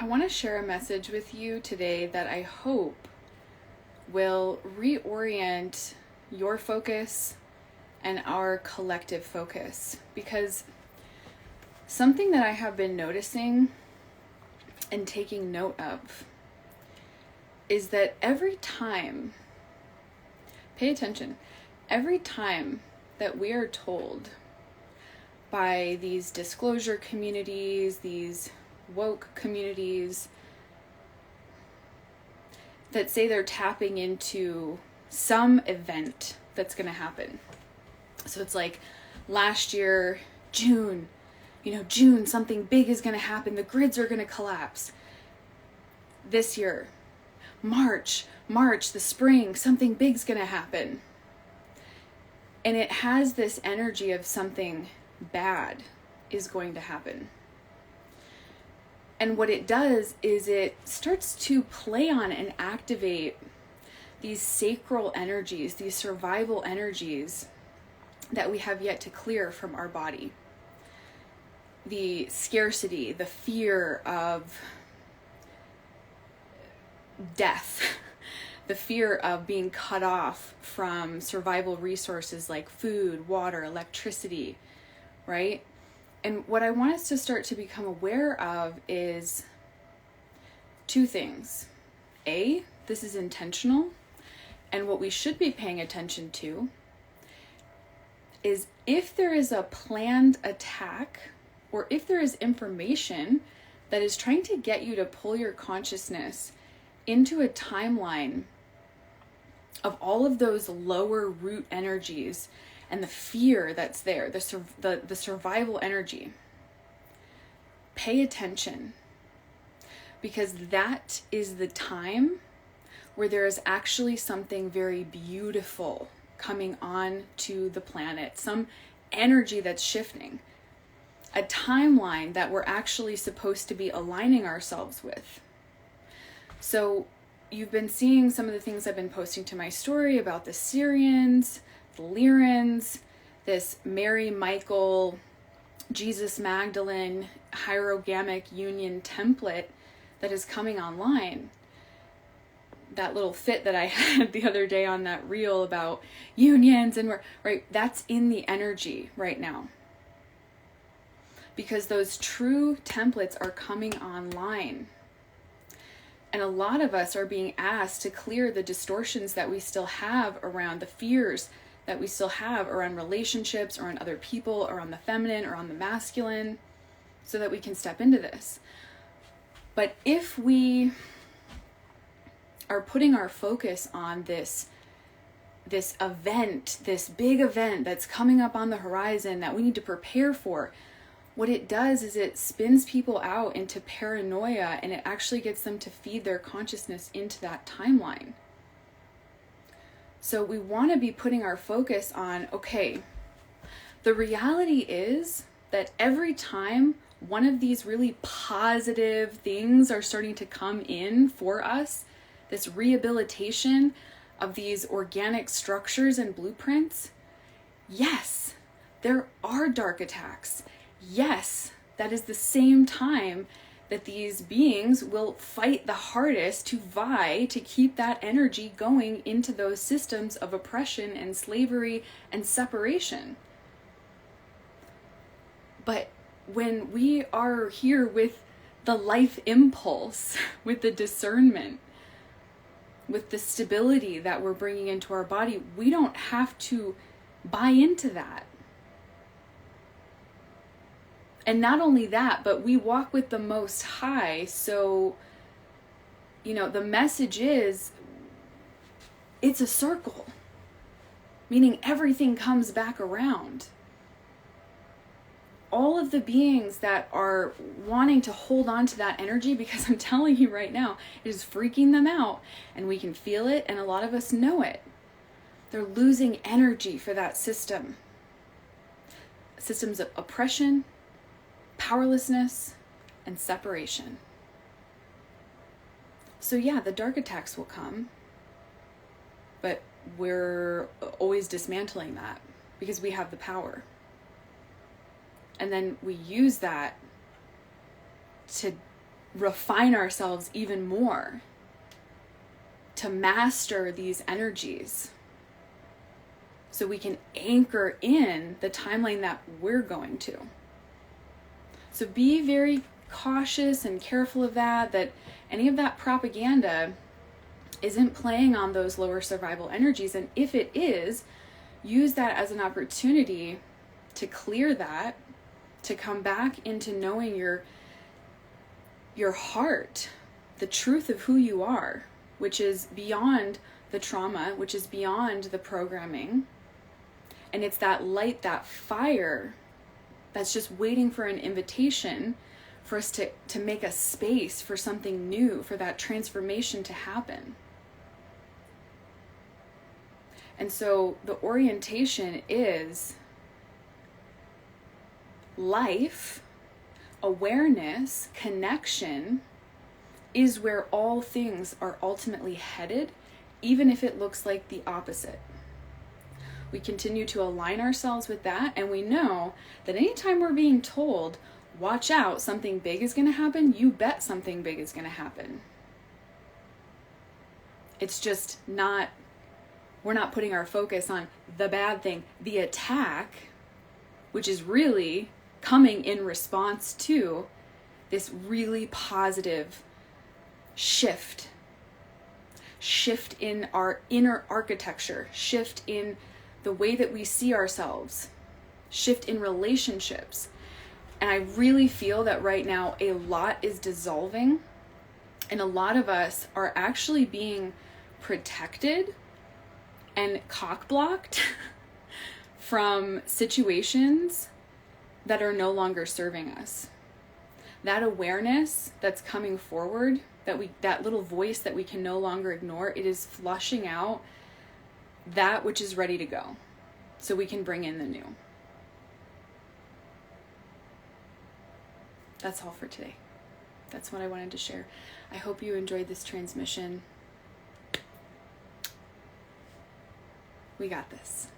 I want to share a message with you today that I hope will reorient your focus and our collective focus, because something that I have been noticing and taking note of is that every time, pay attention, every time that we are told by these disclosure communities, these woke communities that say they're tapping into some event that's going to happen. So it's like last year, June, something big is going to happen. The grids are going to collapse. This year, March, the spring, something big's going to happen. And it has this energy of something bad is going to happen. And what it does is it starts to play on and activate these sacral energies, these survival energies that we have yet to clear from our body. The scarcity, the fear of death, the fear of being cut off from survival resources like food, water, electricity, right? And what I want us to start to become aware of is two things. A, this is intentional, and what we should be paying attention to is if there is a planned attack, or if there is information that is trying to get you to pull your consciousness into a timeline of all of those lower root energies and the fear that's there, the survival energy. Pay attention, because that is the time where there is actually something very beautiful coming on to the planet, some energy that's shifting, a timeline that we're actually supposed to be aligning ourselves with. So you've been seeing some of the things I've been posting to my story about the Syrians, the Lyrans, this Mary, Michael, Jesus, Magdalene, hierogamic union template that is coming online. That little fit that I had the other day on that reel about unions and right, that's in the energy right now. Because those true templates are coming online. And a lot of us are being asked to clear the distortions that we still have around the fears that we still have around relationships, around other people, around the feminine, around the masculine, so that we can step into this. But if we are putting our focus on this event, this big event that's coming up on the horizon that we need to prepare for, what it does is it spins people out into paranoia, and it actually gets them to feed their consciousness into that timeline. So we want to be putting our focus on, okay, the reality is that every time one of these really positive things are starting to come in for us, this rehabilitation of these organic structures and blueprints, yes, there are dark attacks. Yes, that is the same time that these beings will fight the hardest to vie to keep that energy going into those systems of oppression and slavery and separation. But when we are here with the life impulse, with the discernment, with the stability that we're bringing into our body, we don't have to buy into that. And not only that, but we walk with the Most High. So, the message is, it's a circle, meaning everything comes back around. All of the beings that are wanting to hold on to that energy, because I'm telling you right now, it is freaking them out, and we can feel it, and a lot of us know it. They're losing energy for that system. Systems of oppression, powerlessness, and separation. So yeah, the dark attacks will come, but we're always dismantling that because we have the power. And then we use that to refine ourselves even more to master these energies so we can anchor in the timeline that we're going to. So be very cautious and careful of that any of that propaganda isn't playing on those lower survival energies. And if it is, use that as an opportunity to clear that, to come back into knowing your heart, the truth of who you are, which is beyond the trauma, which is beyond the programming. And it's that light, that fire that's just waiting for an invitation for us to make a space for something new, for that transformation to happen. And so the orientation is life, awareness, connection is where all things are ultimately headed, even if it looks like the opposite. We continue to align ourselves with that, and we know that anytime we're being told, watch out, something big is going to happen, you bet something big is going to happen. It's just not, we're not putting our focus on the bad thing, the attack, which is really coming in response to this really positive shift in our inner architecture, shift in the way that we see ourselves, shift in relationships. And I really feel that right now a lot is dissolving, and a lot of us are actually being protected and cock-blocked from situations that are no longer serving us. That awareness that's coming forward, that little voice that we can no longer ignore, it is flushing out that which is ready to go, so we can bring in the new. That's all for today. That's what I wanted to share. I hope you enjoyed this transmission. We got this.